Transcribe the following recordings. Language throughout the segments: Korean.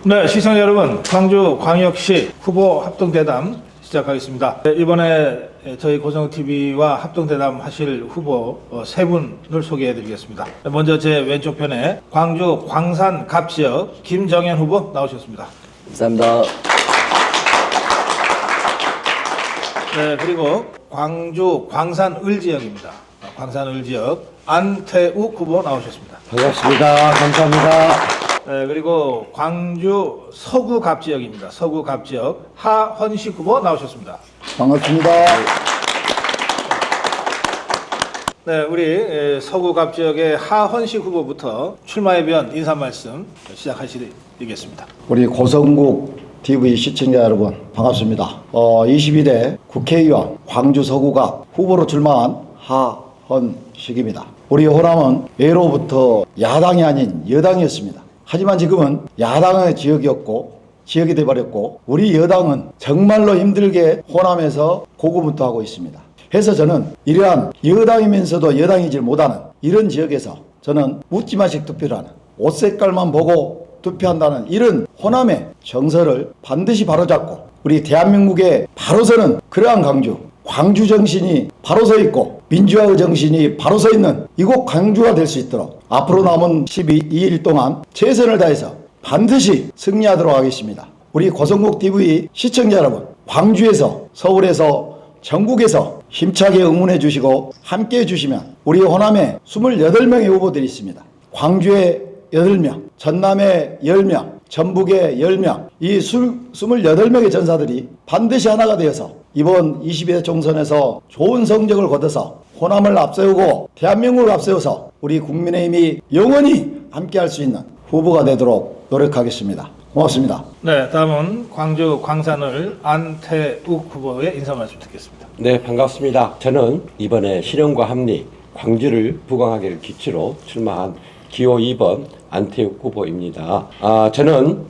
네, 시청자 여러분, 광주광역시 후보 합동대담 시작하겠습니다. 이번에 저희 고성TV와 합동대담 하실 후보 세 분을 소개해드리겠습니다. 먼저 제 왼쪽 편에 광주 광산 갑지역 김정현 후보 나오셨습니다. 감사합니다. 네, 그리고 광주 광산 을지역입니다. 광산 을지역 안태욱 후보 나오셨습니다. 반갑습니다. 감사합니다. 네, 그리고 광주 서구 갑지역입니다. 서구 갑지역 하헌식 후보 나오셨습니다. 반갑습니다. 네, 우리 서구 갑지역의 하헌식 후보부터 출마에 대한 인사 말씀 시작하시겠습니다. 우리 고성국 TV 시청자 여러분 반갑습니다. 22대 국회의원 광주 서구갑 후보로 출마한 하헌식입니다. 우리 호남은 예로부터 야당이 아닌 여당이었습니다. 하지만 지금은 야당의 지역이 돼버렸고 우리 여당은 정말로 힘들게 호남에서 고군분투하고 있습니다. 해서 저는 이러한 여당이면서도 여당이질 못하는 이런 지역에서 저는 묻지마식 투표를 하는 옷 색깔만 보고 투표한다는 이런 호남의 정서를 반드시 바로잡고 우리 대한민국에 바로 서는 그러한 광주 정신이 바로 서 있고 민주화의 정신이 바로 서 있는 이곳 광주가 될 수 있도록 앞으로 남은 12일 동안 최선을 다해서 반드시 승리하도록 하겠습니다. 우리 고성국 TV 시청자 여러분, 광주에서 서울에서 전국에서 힘차게 응원해 주시고 함께 해 주시면 우리 호남에 28명의 후보들이 있습니다. 광주에 8명, 전남에 10명, 전북에 10명, 이 28명의 전사들이 반드시 하나가 되어서 이번 22대 총선에서 좋은 성적을 거둬서 호남을 앞세우고 대한민국을 앞세워서 우리 국민의힘이 영원히 함께할 수 있는 후보가 되도록 노력하겠습니다. 고맙습니다. 네, 다음은 광주 광산을 안태욱 후보의 인사 말씀 듣겠습니다. 네, 반갑습니다. 저는 이번에 실현과 합리, 광주를 부강하기를 기치로 출마한 기호 2번 안태욱 후보입니다. 저는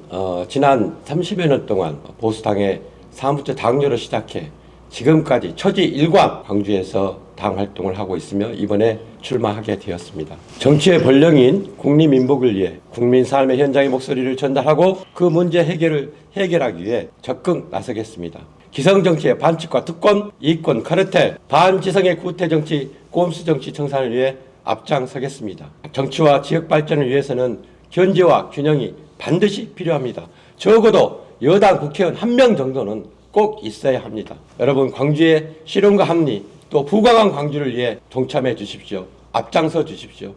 지난 30여 년 동안 보수당의 사무처 당료로 시작해 지금까지 처지 일관 광주에서 당 활동을 하고 있으며 이번에 출마하게 되었습니다. 정치의 본령인 국민민복을 위해 국민 삶의 현장의 목소리를 전달하고 그 문제 해결을 해결하기 위해 적극 나서겠습니다. 기성정치의 반칙과 특권, 이권, 카르텔, 반지성의 구태정치, 꼼수정치 청산을 위해 앞장서겠습니다. 정치와 지역 발전을 위해서는 견제와 균형이 반드시 필요합니다. 적어도 여당 국회의원 1명 정도는 꼭 있어야 합니다. 여러분, 광주의 실현과 합리 또 부강한 광주를 위해 동참해 주십시오. 앞장서 주십시오.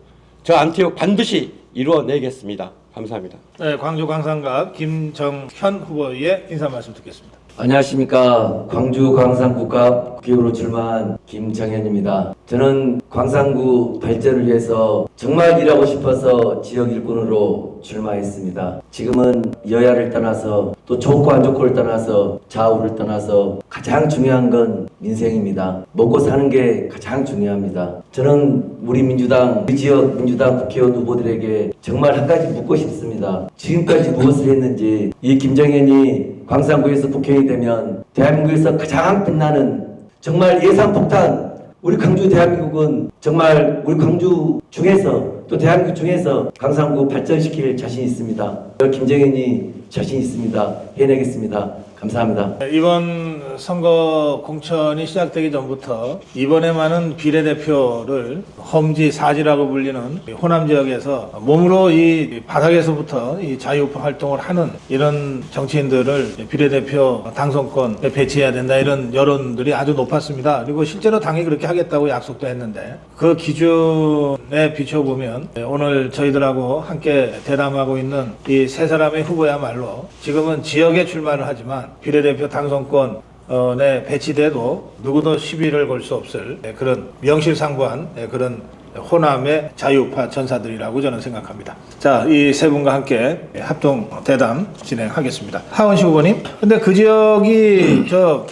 저 안태욱 반드시 이루어내겠습니다. 감사합니다. 네, 광주 광산갑 김정현 후보의 인사 말씀 듣겠습니다. 안녕하십니까. 광주 광산구갑 국회의원으로 출마한 김정현입니다. 저는 광산구 발전을 위해서 정말 일하고 싶어서 지역 일꾼으로 출마했습니다. 지금은 여야를 떠나서 또 좋고 안 좋고를 떠나서 좌우를 떠나서 가장 중요한 건 민생입니다. 먹고 사는 게 가장 중요합니다. 저는 우리 민주당, 우리 지역 민주당 국회의원 후보들에게 정말 한 가지 묻고 싶습니다. 지금까지 무엇을 했는지, 이 김정현이 광산구에서 국회의원이 되면 대한민국에서 가장 빛나는 정말 예상폭탄, 우리 광주 대한민국은 정말 우리 광주 중에서 또 대한민국 중에서 광산구 발전시킬 자신 있습니다. 김정현이 자신 있습니다. 해내겠습니다. 감사합니다. 이번 선거 공천이 시작되기 전부터 이번에만은 비례대표를 험지 사지라고 불리는 호남 지역에서 몸으로 이 바닥에서부터 이 자유우파 활동을 하는 이런 정치인들을 비례대표 당선권 배치해야 된다, 이런 여론들이 아주 높았습니다. 그리고 실제로 당이 그렇게 하겠다고 약속도 했는데 그 기준에 비춰보면 오늘 저희들하고 함께 대담하고 있는 이 세 사람의 후보야말로 지금은 지역에 출마를 하지만 비례대표 당선권에 배치돼도 누구도 시비를 걸 수 없을 그런 명실상부한 그런 호남의 자유우파 전사들이라고 저는 생각합니다. 자, 이 세 분과 함께 합동 대담 진행하겠습니다. 하헌식 후보님, 근데 그 지역이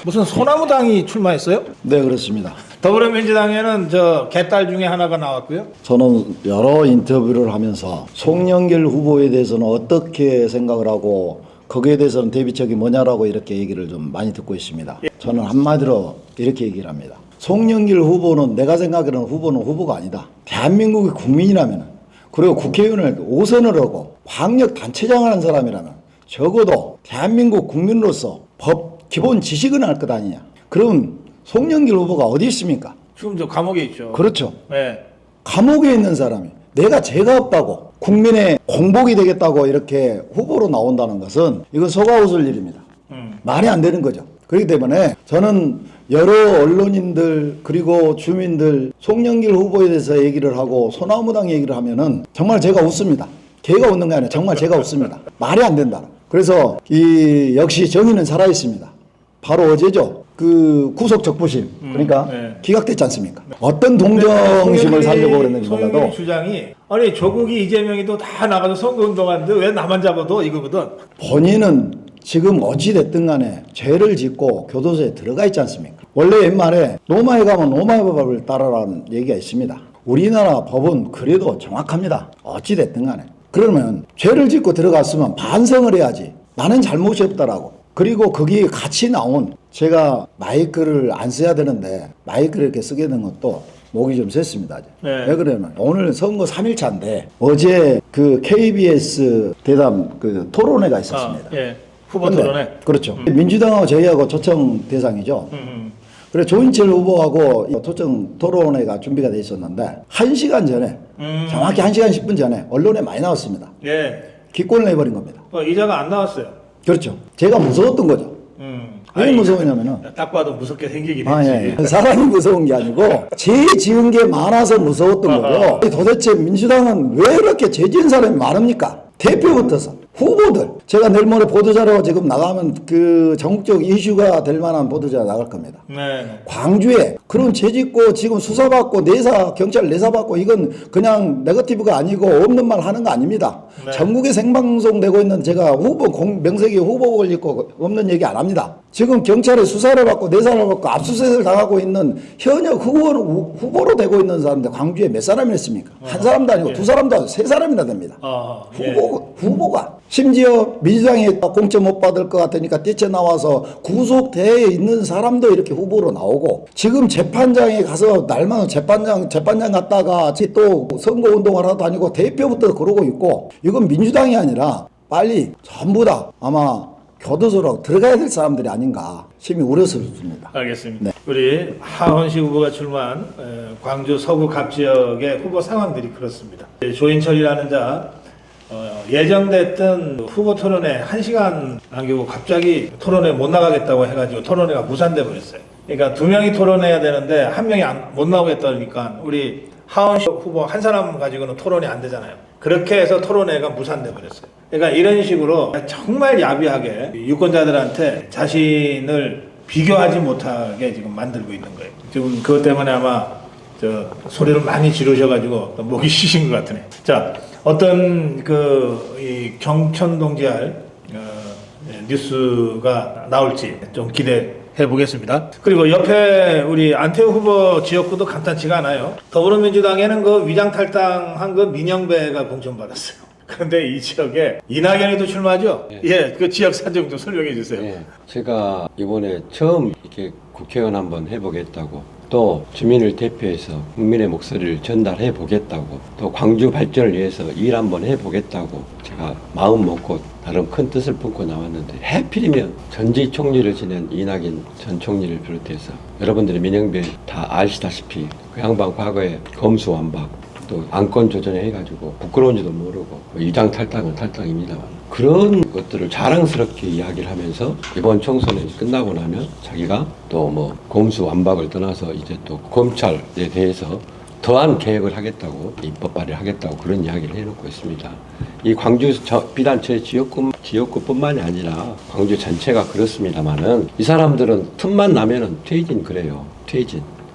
무슨 소나무당이 출마했어요? 네, 그렇습니다. 더불어민주당에는 개딸 중에 하나가 나왔고요. 저는 여러 인터뷰를 하면서 송영길 후보에 대해서는 어떻게 생각을 하고 거기에 대해서는 대비책이 뭐냐라고 이렇게 얘기를 좀 많이 듣고 있습니다. 저는 한마디로 이렇게 얘기를 합니다. 송영길 후보는 내가 생각하는 후보는 후보가 아니다. 대한민국의 국민이라면, 그리고 국회의원을 5선을 하고 광역 단체장을 하는 사람이라면 적어도 대한민국 국민으로서 법 기본 지식은 할 것 아니냐. 그럼 송영길 후보가 어디 있습니까? 지금 저 감옥에 있죠. 그렇죠. 네. 감옥에 있는 사람이 내가 죄가 없다고 국민의 공복이 되겠다고 이렇게 후보로 나온다는 것은 이건 속아 웃을 일입니다. 말이 안 되는 거죠. 그렇기 때문에 저는 여러 언론인들 그리고 주민들 송영길 후보에 대해서 얘기를 하고 소나무당 얘기를 하면은 정말 제가 웃습니다. 걔가 웃는 게 아니라 정말 제가 웃습니다. 말이 안 된다. 그래서 이 역시 정의는 살아 있습니다. 바로 어제죠. 그 구속 적부심 그러니까 네. 기각됐지 않습니까? 어떤 동정심을 살려고 그랬는지 몰라도 송영길 주장이 아니 조국이 이재명이도 다 나가서 선거운동하는데 왜 나만 잡아도 이거거든. 본인은 지금 어찌 됐든 간에 죄를 짓고 교도소에 들어가 있지 않습니까? 원래 옛말에 로마에 가면 로마의 법을 따라라는 얘기가 있습니다. 우리나라 법은 그래도 정확합니다. 어찌 됐든 간에. 그러면 죄를 짓고 들어갔으면 반성을 해야지. 나는 잘못이 없다라고. 그리고 거기 같이 나온 제가 마이크를 안 써야 되는데 마이크를 이렇게 쓰게 된 것도 목이 좀 샜습니다. 네. 왜 그러냐면 오늘 선거 3일차인데 어제 그 KBS 대담 그 토론회가 있었습니다. 예. 후보 근데 토론회. 그렇죠. 민주당하고 저희하고 초청 대상이죠. 그래 조인철 후보하고 이 초청 토론회가 준비가 돼 있었는데 1시간 전에 정확히 1시간 10분 전에 언론에 많이 나왔습니다. 예. 기권을 해버린 겁니다. 이자가 안 나왔어요. 그렇죠. 제가 무서웠던 거죠. 왜 아니, 무서웠냐면은 딱 봐도 무섭게 생기긴 아, 했지. 예. 사람이 무서운 게 아니고 죄 지은 게 많아서 무서웠던 거고 도대체 민주당은 왜 이렇게 죄 지은 사람이 많습니까? 대표부터서 후보들 제가 내일 모레 보도자료 지금 나가면 그 전국적 이슈가 될 만한 보도자료 나갈 겁니다. 네. 광주에 그런 죄 짓고 지금 수사받고 내사 경찰 내사받고 이건 그냥 네거티브가 아니고 없는 말 하는 거 아닙니다. 네. 전국에 생방송 되고 있는 제가 후보 명색이 후보복을 입고 없는 얘기 안 합니다. 지금 경찰에 수사를 받고 내사를 받고 압수수색을 당하고 있는 현역 후보로 되고 있는 사람들 광주에 몇 사람이 있습니까? 한 사람도 아니고 두 사람도 아니고 세 사람이나 됩니다. 예. 후보가 심지어 민주당이 공천 못 받을 것 같으니까 뛰쳐나와서 구속대에 있는 사람도 이렇게 후보로 나오고 지금 재판장에 가서 날마다 재판장 갔다가 또 선거운동을 하러 다니고 대표부터 그러고 있고 이건 민주당이 아니라 빨리 전부 다 아마 교도소로 들어가야 될 사람들이 아닌가 심히 우려스럽습니다. 알겠습니다. 네. 우리 하원식 후보가 출마한 광주 서구 갑 지역의 후보 상황들이 그렇습니다. 조인철이라는 자 예정됐던 후보 토론회 1시간 남기고 갑자기 토론회 못 나가겠다고 해가지고 토론회가 무산돼 버렸어요. 그러니까 두 명이 토론해야 되는데 한 명이 못 나오겠다 그러니까 우리 하원식 후보 한 사람 가지고는 토론이 안 되잖아요. 그렇게 해서 토론회가 무산돼 버렸어요. 그러니까 이런 식으로 정말 야비하게 유권자들한테 자신을 비교하지 못하게 지금 만들고 있는 거예요. 지금 그것 때문에 아마 소리를 많이 지르셔가지고 목이 쉬신 것 같으네. 자, 어떤 이 경천동지할 뉴스가 나올지 좀 기대해 보겠습니다. 그리고 옆에 우리 안태호 후보 지역구도 간단치가 않아요. 더불어민주당에는 그 위장 탈당한 그 민영배가 공천받았어요. 그런데 이 지역에 이낙연이도 출마하죠? 예, 그 지역 사정 좀 설명해 주세요. 예, 제가 이번에 처음 이렇게 국회의원 한번 해보겠다고 또 주민을 대표해서 국민의 목소리를 전달해 보겠다고 또 광주 발전을 위해서 일 한번 해보겠다고 제가 마음 먹고 나름 큰 뜻을 품고 나왔는데 해필이면 전직 총리를 지낸 이낙연 전 총리를 비롯해서 여러분들이 민영배 다 아시다시피 그 양반 과거에 검수완박 또 안건 조정에 해가지고 부끄러운지도 모르고 위장 탈당은 탈당입니다만 그런 것들을 자랑스럽게 이야기를 하면서 이번 총선이 끝나고 나면 자기가 또 뭐 검수완박을 떠나서 이제 또 검찰에 대해서 더한 계획을 하겠다고 입법 발의를 하겠다고 그런 이야기를 해놓고 있습니다. 이 광주 비단 제 지역구뿐만이 아니라 광주 전체가 그렇습니다만은 이 사람들은 틈만 나면은 퇴진 그래요.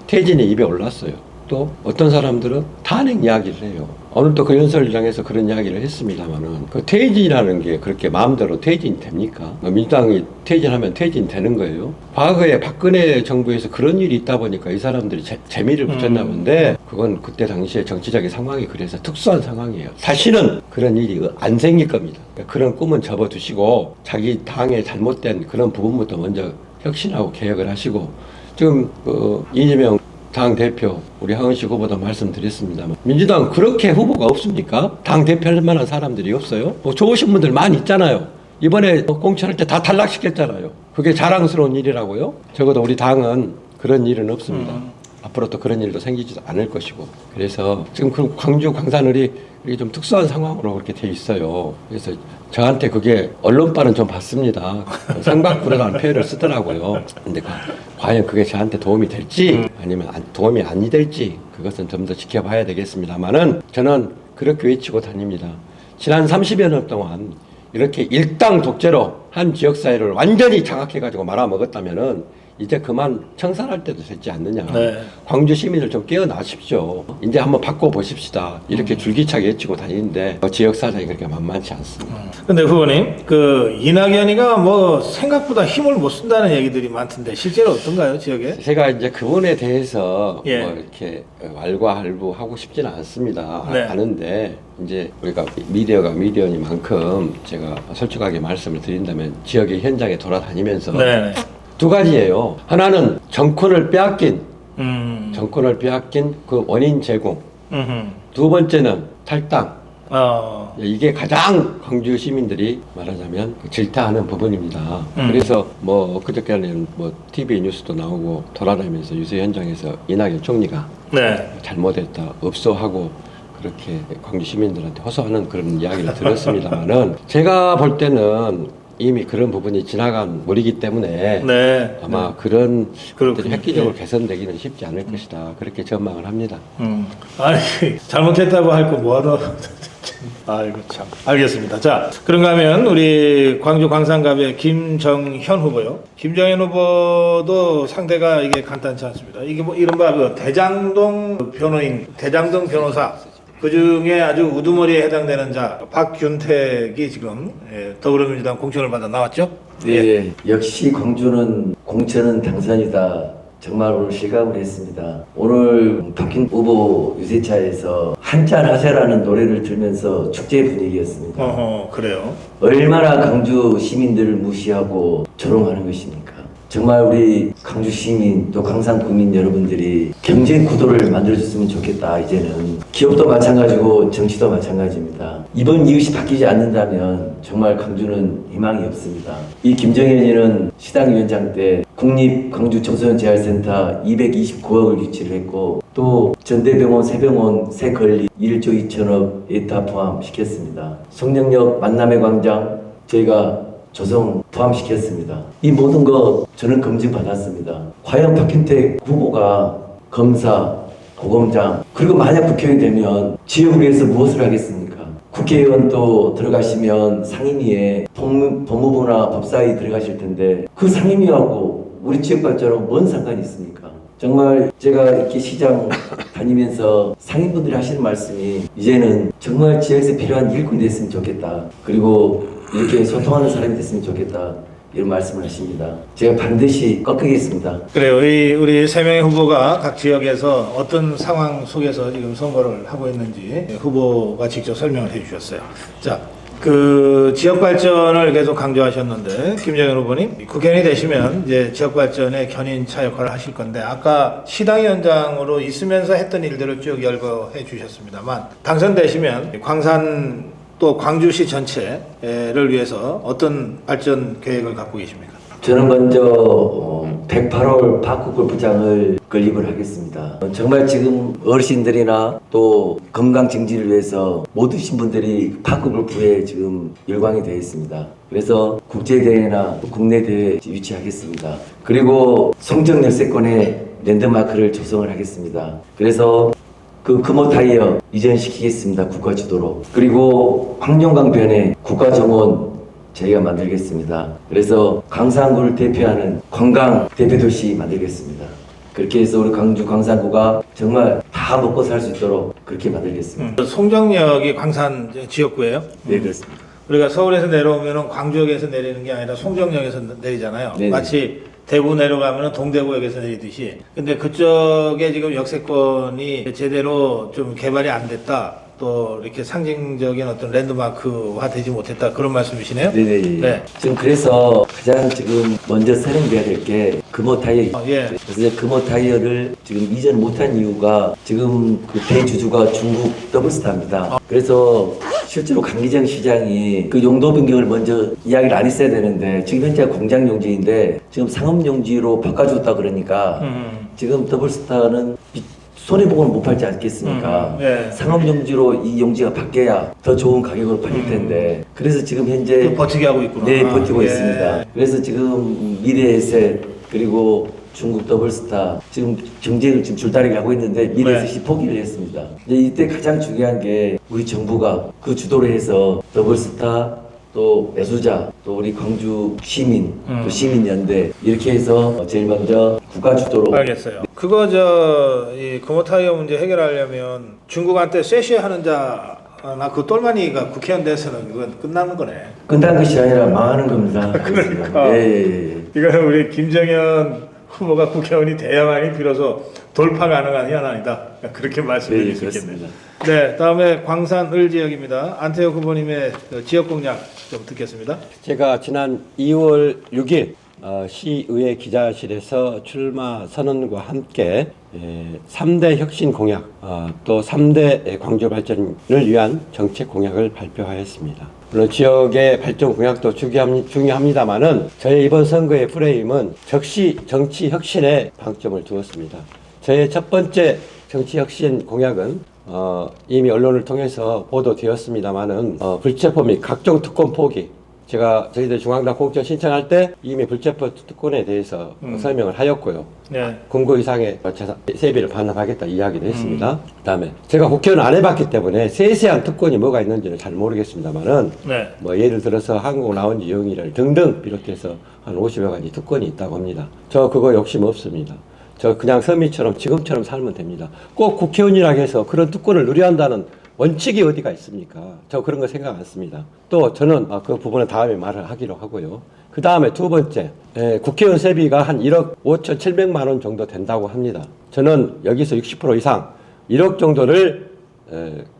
퇴진이 입에 올랐어요. 또 어떤 사람들은 탄핵 이야기를 해요. 오늘 또 그 연설장에서 그런 이야기를 했습니다만은 그 퇴진이라는 게 그렇게 마음대로 퇴진이 됩니까? 민주당이 퇴진하면 퇴진되는 거예요. 과거에 박근혜 정부에서 그런 일이 있다 보니까 이 사람들이 재미를 붙였나 본데 그건 그때 당시에 정치적인 상황이 그래서 특수한 상황이에요. 다시는 그런 일이 안 생길 겁니다. 그런 꿈은 접어두시고 자기 당의 잘못된 그런 부분부터 먼저 혁신하고 개혁을 하시고 지금 이재명 당 대표 우리 하은식 후보도 말씀드렸습니다만 민주당 그렇게 후보가 없습니까? 당 대표 할 만한 사람들이 없어요? 뭐 좋으신 분들 많이 있잖아요. 이번에 공천할 때 다 탈락시켰잖아요. 그게 자랑스러운 일이라고요? 적어도 우리 당은 그런 일은 없습니다. 앞으로 또 그런 일도 생기지도 않을 것이고. 그래서 지금 그 광주 광산을이 이게 좀 특수한 상황으로 그렇게 돼 있어요. 그래서 저한테 그게 언론발은 좀 봤습니다. 상박부라는 표현을 쓰더라고요. 근데 과연 그게 저한테 도움이 될지 아니면 도움이 안 될지 그것은 좀 더 지켜봐야 되겠습니다만은 저는 그렇게 외치고 다닙니다. 지난 30여 년 동안 이렇게 일당 독재로 한 지역사회를 완전히 장악해가지고 말아먹었다면은 이제 그만 청산할 때도 됐지 않느냐. 네. 광주 시민들 좀 깨어나십시오. 이제 한번 바꿔보십시다. 이렇게 줄기차게 외치고 다니는데 지역 사정이 그렇게 만만치 않습니다. 근데 후보님, 그 이낙연이가 뭐 생각보다 힘을 못 쓴다는 얘기들이 많던데 실제로 어떤가요, 지역에? 제가 이제 그분에 대해서 예. 뭐 이렇게 왈가왈부하고 싶지는 않습니다. 네. 아는데 이제 우리가 미디어가 미디어니만큼 제가 솔직하게 말씀을 드린다면 지역의 현장에 돌아다니면서 네. 두 가지예요. 하나는 정권을 빼앗긴 그 원인 제공. 두 번째는 탈당. 이게 가장 광주 시민들이 말하자면 질타하는 부분입니다. 그래서 뭐 그저께는 뭐 TV 뉴스도 나오고 돌아다니면서 유세 현장에서 이낙연 총리가 네. 잘못했다, 업소하고 그렇게 광주 시민들한테 호소하는 그런 이야기를 들었습니다만은 제가 볼 때는 이미 그런 부분이 지나간 물이기 때문에 네. 아마 그런 그렇군요. 것들이 획기적으로 예. 개선되기는 쉽지 않을 것이다. 그렇게 전망을 합니다. 아니, 잘못했다고 할 거 뭐하러. 아이고, 참. 알겠습니다. 자, 그런가 하면 우리 광주 광산갑의 김정현 후보요. 김정현 후보도 상대가 이게 간단치 않습니다. 이게 뭐 이른바 그 대장동 변호인, 대장동 변호사. 그 중에 아주 우두머리에 해당되는 자, 박균택이 지금 더불어민주당 공천을 받아 나왔죠? 네, 역시 광주는 공천은 당선이다. 정말 오늘 실감을 했습니다. 오늘 박균 후보 유세차에서 한잔 하세라는 노래를 들으면서 축제 분위기였습니다. 그래요. 얼마나 광주 시민들을 무시하고 조롱하는 것입니까? 정말 우리 광주 시민 또 광산 국민 여러분들이 경쟁 구도를 만들어줬으면 좋겠다. 이제는 기업도 마찬가지고 정치도 마찬가지입니다. 이번 이웃이 바뀌지 않는다면 정말 광주는 희망이 없습니다. 이 김정현이는 시당위원장 때 국립 광주 청소년 재활센터 229억을 유치를 했고 또 전대병원, 새병원, 새건립 1조 2천억 예타 포함시켰습니다. 성령역 만남의 광장 저희가 조성 포함시켰습니다. 이 모든 거 저는 검증받았습니다. 과연 박균택 후보가 검사, 보검장 그리고 만약 국회의원이 되면 지역을 위해서 무엇을 하겠습니까? 국회의원 또 들어가시면 상임위에 법무부나 법사위 들어가실 텐데 그 상임위하고 우리 지역 발전하고 뭔 상관이 있습니까? 정말 제가 이렇게 시장 다니면서 상인분들이 하시는 말씀이 이제는 정말 지역에서 필요한 일꾼이 됐으면 좋겠다. 그리고 이렇게 소통하는 사람이 됐으면 좋겠다. 이런 말씀을 하십니다. 제가 반드시 꺾이겠습니다. 그래요. 우리 세 명의 후보가 각 지역에서 어떤 상황 속에서 지금 선거를 하고 있는지 후보가 직접 설명을 해주셨어요. 자, 그 지역 발전을 계속 강조하셨는데 김정현 후보님 국회의원이 되시면 이제 지역 발전의 견인차 역할을 하실 건데 아까 시당위원장으로 있으면서 했던 일들을 쭉 열거해 주셨습니다만 당선되시면 광산 또 광주시 전체를 위해서 어떤 발전 계획을 갖고 계십니까? 저는 먼저 108홀 파크골프장을 건립을 하겠습니다. 정말 지금 어르신들이나 또 건강 증진을 위해서 모두신 분들이 파크골프에 지금 열광이 되어 있습니다. 그래서 국제대회나 국내 대회 유치하겠습니다. 그리고 송정열세권에 랜드마크를 조성을 하겠습니다. 그래서 그 금호타이어 이전시키겠습니다. 국가지도로. 그리고 황룡강변에 국가정원 저희가 만들겠습니다. 그래서 광산구를 대표하는 관광 대표도시 만들겠습니다. 그렇게 해서 우리 광주 광산구가 정말 다 먹고 살 수 있도록 그렇게 만들겠습니다. 송정역이 광산 지역구예요? 네, 그렇습니다. 우리가 서울에서 내려오면 광주역에서 내리는 게 아니라 송정역에서 내리잖아요. 네네. 마치 대구 내려가면 동대구역에서 내리듯이. 근데 그쪽에 지금 역세권이 제대로 좀 개발이 안 됐다. 또 이렇게 상징적인 어떤 랜드마크화 되지 못했다. 그런 말씀이시네요? 네네. 네. 지금 그래서 가장 지금 먼저 선행돼야 될 게 금호타이어. 예. 그래서 이제 금호타이어를 지금 이전 못한 이유가 지금 그 대주주가 중국 더블스타입니다. 그래서 실제로 강기정 시장이 그 용도 변경을 먼저 이야기를 안 했어야 되는데 지금 현재 공장 용지인데 지금 상업 용지로 바꿔줬다 그러니까 지금 더블스타는 손해보고는 못 팔지 않겠습니까? 네. 상업 용지로 이 용지가 바뀌어야 더 좋은 가격으로 팔릴 텐데 그래서 지금 현재 또 버티게 하고 있구나. 네, 버티고 예. 있습니다. 그래서 지금 미래에셋 그리고 중국 더블스타 지금 경쟁을 지금 줄다리기 하고 있는데 미래에셋이 포기를 했습니다. 이제 이때 가장 중요한 게 우리 정부가 그 주도를 해서 더블스타 또 매수자 또 우리 광주 시민 또 시민연대 이렇게 해서 제일 먼저 국가 주도로 알겠어요. 그거 이 금호타이어 문제 해결하려면 중국한테 쇄시하는 자나 그 똘마니가 국회의원 돼서는 그건 끝나는 거네. 끝난 것이 아니라 망하는 겁니다. 그러니까. 예. 이거는 우리 김정현 후보가 국회의원이 돼야만이 비로소 돌파 가능한 현안이다. 그렇게 말씀드릴 네, 수 있겠네요. 그렇습니다. 네, 다음에 광산 지역입니다. 안태욱 후보님의 지역 공약 좀 듣겠습니다. 제가 지난 2월 6일 시의회 기자실에서 출마 선언과 함께 3대 혁신 공약 또 3대 광주 발전을 위한 정책 공약을 발표하였습니다. 물론 지역의 발전 공약도 중요합니다만은 저의 이번 선거의 프레임은 적시 정치 혁신에 방점을 두었습니다. 저의 첫 번째 정치 혁신 공약은 이미 언론을 통해서 보도되었습니다만은 불체포 및 각종 특권 포기. 제가 저희들 중앙당 공천 신청할 때 이미 불체포 특권에 대해서 설명을 하였고요. 네. 금고 이상의 세비를 반납하겠다 이야기를 했습니다. 그다음에 제가 국회의원 안 해봤기 때문에 세세한 특권이 뭐가 있는지는 잘 모르겠습니다만은 네. 뭐 예를 들어서 한국 라운지 이용이를 등등 비롯해서 한 50여 가지 특권이 있다고 합니다. 저 그거 욕심 없습니다. 저 그냥 서민처럼 지금처럼 살면 됩니다. 꼭 국회의원이라고 해서 그런 특권을 누려야 한다는 원칙이 어디가 있습니까? 저 그런 거 생각 안 씁니다. 또 저는 그 부분은 다음에 말을 하기로 하고요. 그 다음에 두 번째, 국회의원 세비가 한 1억 5,700만 원 정도 된다고 합니다. 저는 여기서 60% 이상 1억 정도를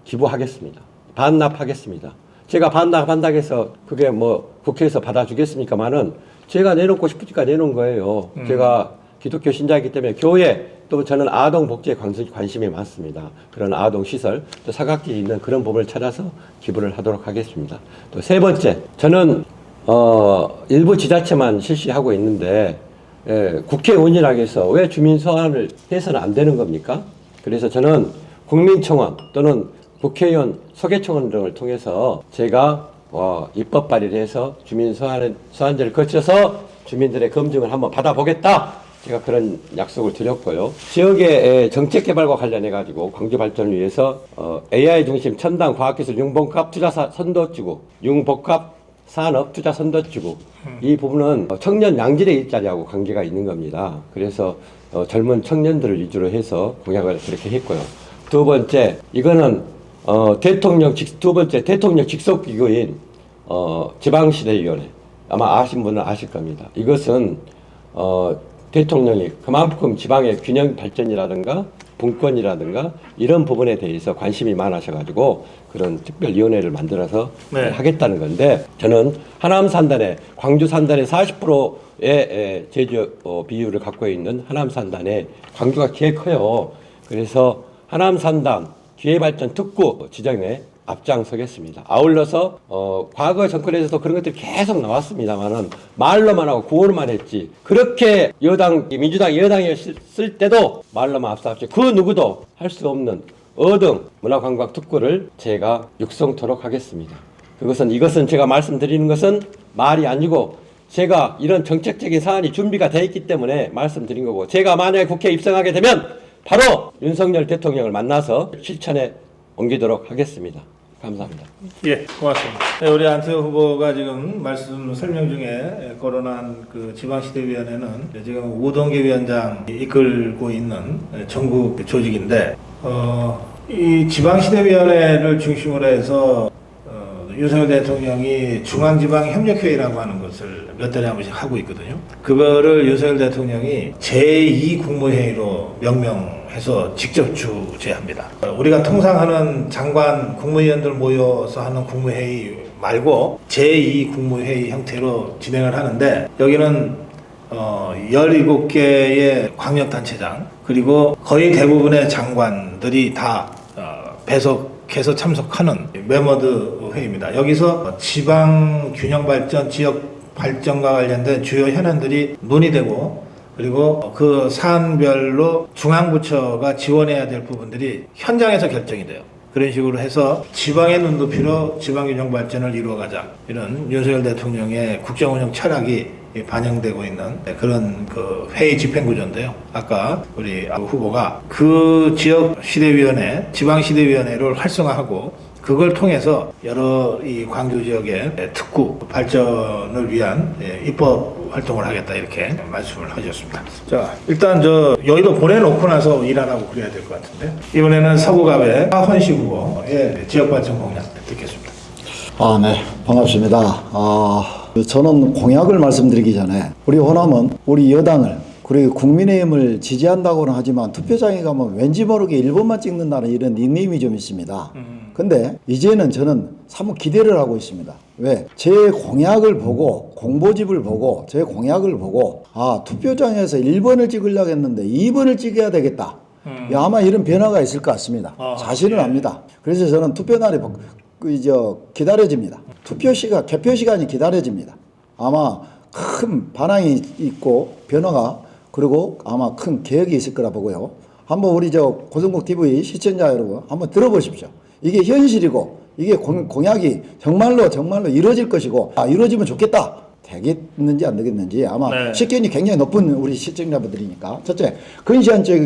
기부하겠습니다. 반납하겠습니다. 제가 반납한다고 해서 그게 뭐 국회에서 받아주겠습니까만은 제가 내놓고 싶으니까 내놓은 거예요. 제가 기독교 신자이기 때문에 교회 또 저는 아동 복지에 관심이 많습니다. 그런 아동 시설 또 사각지에 있는 그런 부분을 찾아서 기부를 하도록 하겠습니다. 또 세 번째, 저는 일부 지자체만 실시하고 있는데 국회의원이라고 해서 왜 주민 소환을 해서는 안 되는 겁니까? 그래서 저는 국민청원 또는 국회의원 소개청원 등을 통해서 제가 입법 발의를 해서 주민 소환제를 거쳐서 주민들의 검증을 한번 받아보겠다. 제가 그런 약속을 드렸고요. 지역의 정책 개발과 관련해 가지고 광주 발전을 위해서 AI 중심 첨단 과학기술 융복합 투자 선도지구, 융복합 산업 투자 선도지구 이 부분은 청년 양질의 일자리하고 관계가 있는 겁니다. 그래서 젊은 청년들을 위주로 해서 공약을 그렇게 했고요. 두 번째, 이거는 두 번째 대통령 직속 기구인 지방시대위원회 아마 아신 분은 아실 겁니다. 이것은 대통령이 그만큼 지방의 균형 발전이라든가 분권이라든가 이런 부분에 대해서 관심이 많으셔가지고 그런 특별위원회를 만들어서 네. 하겠다는 건데 저는 하남 산단에 광주 산단의 40%의 제주 비율을 갖고 있는 하남 산단에 광주가 꽤 커요. 그래서 하남 산단 기회발전 특구 지정에 앞장서겠습니다. 아울러서 과거 정권에서도 그런 것들이 계속 나왔습니다만은 말로만 하고 구호로만 했지 그렇게 민주당이 여당이었을 때도 말로만 앞서갔지 그 누구도 할 수 없는 어등 문화관광 특구를 제가 육성토록 하겠습니다. 이것은 제가 말씀드리는 것은 말이 아니고 제가 이런 정책적인 사안이 준비가 돼 있기 때문에 말씀드린 거고 제가 만약에 국회에 입성하게 되면 바로 윤석열 대통령을 만나서 실천에 옮기도록 하겠습니다. 감사합니다. 예, 고맙습니다. 네, 우리 안태호 후보가 지금 말씀 설명 중에 거론한 그 지방시대위원회는 지금 우동기 위원장이 이끌고 있는 전국 조직인데, 이 지방시대위원회를 중심으로 해서 윤석열 대통령이 중앙지방협력회의라고 하는 것을 몇 달에 한 번씩 하고 있거든요. 그거를 윤석열 대통령이 제2국무회의로 명명해서 직접 주재합니다. 우리가 통상 하는 장관 국무위원들 모여서 하는 국무회의 말고 제2국무회의 형태로 진행을 하는데 여기는 17개의 광역단체장 그리고 거의 대부분의 장관들이 다 배석 개서 참석하는 메머드 회의입니다. 여기서 지방 균형 발전, 지역 발전과 관련된 주요 현안들이 논의되고 그리고 그 사안별로 중앙부처가 지원해야 될 부분들이 현장에서 결정이 돼요. 그런 식으로 해서 지방의 눈높이로 지방균형 발전을 이루어가자. 이런 윤석열 대통령의 국정운영 철학이 반영되고 있는 그런 그 회의 집행구조인데요. 아까 우리 후보가 그 지역 시대위원회, 지방 시대위원회를 활성화하고 그걸 통해서 여러 이 광주 지역의 특구 발전을 위한 입법 활동을 하겠다 이렇게 말씀을 하셨습니다. 자, 일단 여의도 보내놓고 나서 일하라고 그래야 될 것 같은데 이번에는 서구갑의 하헌식 후보의 지역 발전 공약 듣겠습니다. 네, 반갑습니다. 저는 공약을 말씀드리기 전에 우리 호남은 우리 여당을 그리고 국민의힘을 지지한다고는 하지만 투표장에 가면 왠지 모르게 1번만 찍는다는 이런 닉네임이 좀 있습니다. 근데 이제는 저는 사뭇 기대를 하고 있습니다. 왜? 제 공약을 보고 공보집을 보고 제 공약을 보고 투표장에서 1번을 찍으려고 했는데 2번을 찍어야 되겠다. 아마 이런 변화가 있을 것 같습니다. 자신은 압니다. 그래서 저는 투표날이 기다려집니다. 개표 시간이 기다려집니다. 아마 큰 반항이 있고 변화가 그리고 아마 큰 개혁이 있을 거라 보고요. 한번 우리 고성국 TV 시청자 여러분 한번 들어보십시오. 이게 현실이고 이게 공약이 정말로 이루어질 것이고 이루어지면 좋겠다. 되겠는지 안 되겠는지 아마 식견이 굉장히 높은 우리 시청자분들이니까 첫째 근시안적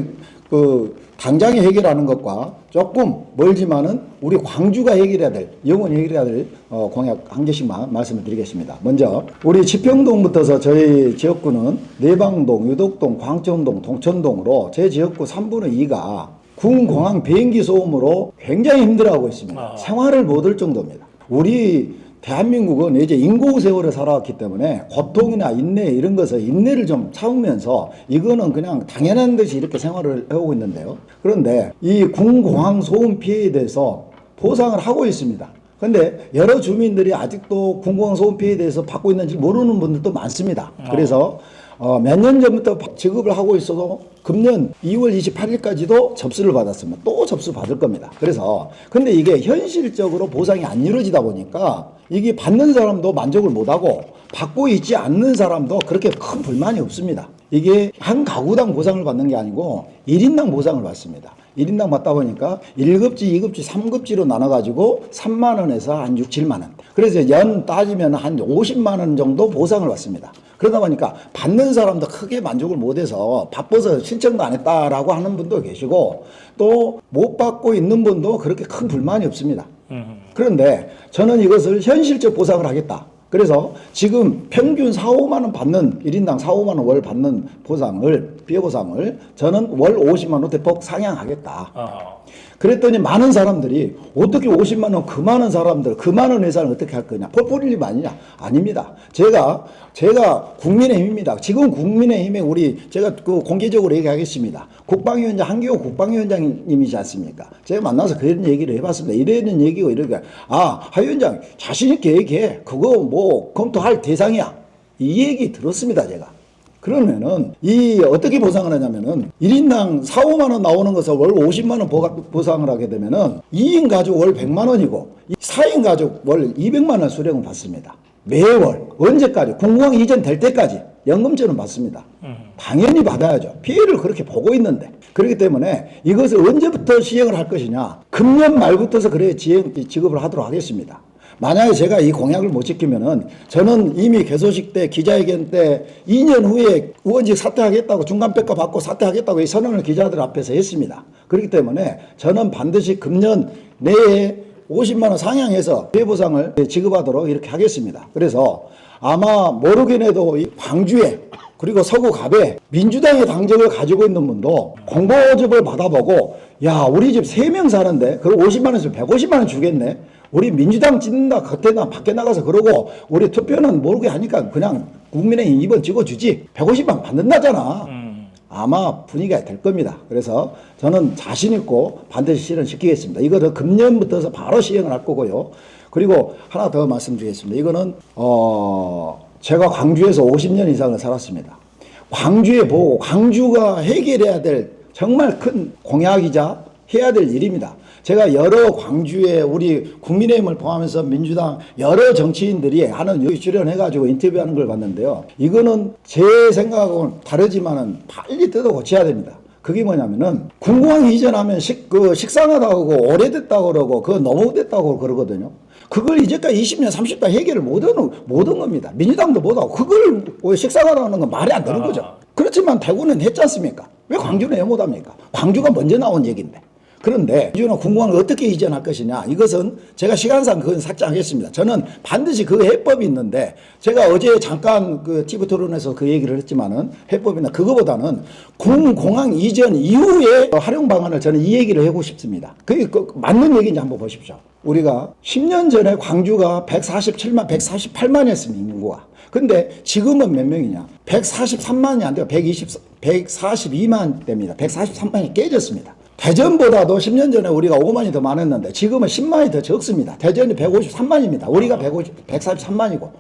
당장에 해결하는 것과 조금 멀지만은 우리 광주가 해결해야 될 영원히 해결해야 될 공약 한 개씩만 말씀을 드리겠습니다. 먼저 우리 지평동부터서 저희 지역구는 내방동, 유독동, 광천동, 동천동으로 제 지역구 3분의 2가 군공항 비행기 소음으로 굉장히 힘들어하고 있습니다. 생활을 못할 정도입니다. 우리 대한민국은 이제 인고 세월에 살아왔기 때문에 고통이나 인내 이런 것을 인내를 좀 참으면서 이거는 그냥 당연한 듯이 이렇게 생활을 해오고 있는데요. 그런데 이 군공항 소음 피해에 대해서 보상을 하고 있습니다. 근데 여러 주민들이 아직도 군공항 소음 피해에 대해서 받고 있는지 모르는 분들도 많습니다. 그래서 몇 년 전부터 지급을 하고 있어도 금년 2월 28일까지도 접수를 받았습니다. 또 접수 받을 겁니다. 그래서 근데 이게 현실적으로 보상이 안 이루어지다 보니까 이게 받는 사람도 만족을 못하고 받고 있지 않는 사람도 그렇게 큰 불만이 없습니다. 이게 한 가구당 보상을 받는 게 아니고 1인당 보상을 받습니다. 1인당 받다 보니까 1급지, 2급지, 3급지로 나눠가지고 3만 원에서 한 6, 7만 원. 그래서 연 따지면 한 50만 원 정도 보상을 받습니다. 그러다 보니까 받는 사람도 크게 만족을 못해서 바빠서 신청도 안 했다라고 하는 분도 계시고 또 못 받고 있는 분도 그렇게 큰 불만이 없습니다. 그런데 저는 이것을 현실적 보상을 하겠다. 그래서 지금 평균 4, 5만 원 받는 1인당 4, 5만 원 월 받는 피해 보상을 저는 월 50만 원 대폭 상향하겠다. 그랬더니 많은 사람들이 어떻게 50만 원 그 많은 사람들 그 많은 회사를 어떻게 할 거냐 포퓰리즘 아니냐 아닙니다. 제가 국민의힘입니다. 지금 국민의힘에 제가 공개적으로 얘기하겠습니다. 국방위원장 한기호 국방위원장님이지 않습니까? 제가 만나서 그런 얘기를 해봤습니다. 이러는 얘기고 이러니까 하 위원장 자신 있게 얘기해. 그거 뭐 검토할 대상이야. 이 얘기 들었습니다 제가. 그러면은 어떻게 보상을 하냐면은 1인당 4, 5만 원 나오는 것을 월 50만 원 보상을 하게 되면은 2인 가족 월 100만 원이고 4인 가족 월 200만 원 수령을 받습니다. 매월 언제까지 공공항 이전 될 때까지 연금제는 받습니다. 당연히 받아야죠. 피해를 그렇게 보고 있는데. 그렇기 때문에 이것을 언제부터 시행을 할 것이냐. 금년 말부터서 그래 지급을 하도록 하겠습니다. 만약에 제가 이 공약을 못 지키면은 저는 이미 개소식 때 기자회견 때 2년 후에 의원직 사퇴하겠다고 중간평가 받고 사퇴하겠다고 이 선언을 기자들 앞에서 했습니다. 그렇기 때문에 저는 반드시 금년 내에 50만 원 상향해서 피해보상을 지급하도록 이렇게 하겠습니다. 그래서 아마 모르긴 해도 이 광주에 그리고 서구갑에 민주당의 당적을 가지고 있는 분도 공보집을 받아보고 우리 집 3명 사는데 그걸 50만 원에서 150만 원 주겠네. 우리 민주당 찍는다 겉에나 밖에 나가서 그러고 우리 투표는 모르게 하니까 그냥 국민의힘 2번 찍어주지 150만 받는다잖아. 아마 분위기가 될 겁니다. 그래서 저는 자신 있고 반드시 실현시키겠습니다. 이거를 금년부터 바로 시행을 할 거고요. 그리고 하나 더 말씀드리겠습니다. 이거는 제가 광주에서 50년 이상을 살았습니다. 광주에 보고 광주가 해결해야 될 정말 큰 공약이자 해야 될 일입니다. 제가 여러 광주에 우리 국민의힘을 포함해서 민주당 여러 정치인들이 하는 여기 출연해가지고 인터뷰하는 걸 봤는데요. 이거는 제 생각하고는 다르지만은 빨리 뜯어 고쳐야 됩니다. 그게 뭐냐면은 궁공항 이전하면 식상하다고 오래됐다고 그러고 그거 너무 됐다고 그러거든요. 그걸 이제까지 20년, 30년 해결을 못한 겁니다. 민주당도 못하고 그걸 식상하다는 건 말이 안 되는 거죠. 그렇지만 대구는 했지 않습니까? 왜 광주는 왜 못합니까? 광주가 먼저 나온 얘기인데. 그런데 광주는 궁공항을 어떻게 이전할 것이냐, 이것은 제가 시간상 그건 삭제하겠습니다. 저는 반드시 그 해법이 있는데, 제가 어제 잠깐 그 TV 토론에서 그 얘기를 했지만은 해법이나 그거보다는 궁공항 이전 이후에 활용 방안을 저는 이 얘기를 하고 싶습니다. 그게 맞는 얘기인지 한번 보십시오. 우리가 10년 전에 광주가 148만이었습니다, 인구가. 근데 지금은 몇 명이냐? 143만이 안 돼요. 142만 대입니다. 143만이 깨졌습니다. 대전보다도 10년 전에 우리가 5만이 더 많았는데 지금은 10만이 더 적습니다. 대전이 153만입니다. 우리가 143만이고.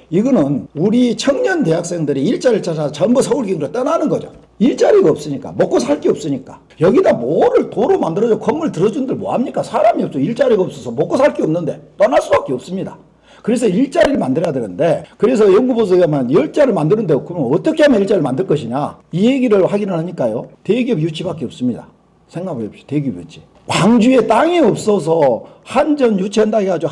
이거는 우리 청년 대학생들이 일자리를 찾아서 전부 서울경기로 떠나는 거죠. 일자리가 없으니까, 먹고 살 게 없으니까. 여기다 뭐를 도로 만들어줘, 건물 들어준들 뭐합니까? 사람이 없어. 일자리가 없어서 먹고 살 게 없는데 떠날 수밖에 없습니다. 그래서 일자리를 만들어야 되는데, 그래서 연구보서에만 10자를 만드는데, 그러면 어떻게 하면 일자리를 만들 것이냐, 이 얘기를 확인을 하니까요, 대기업 유치밖에 없습니다. 생각해 봅시다. 대기업 유치. 광주에 땅이 없어서 한전 유치한다 해가지고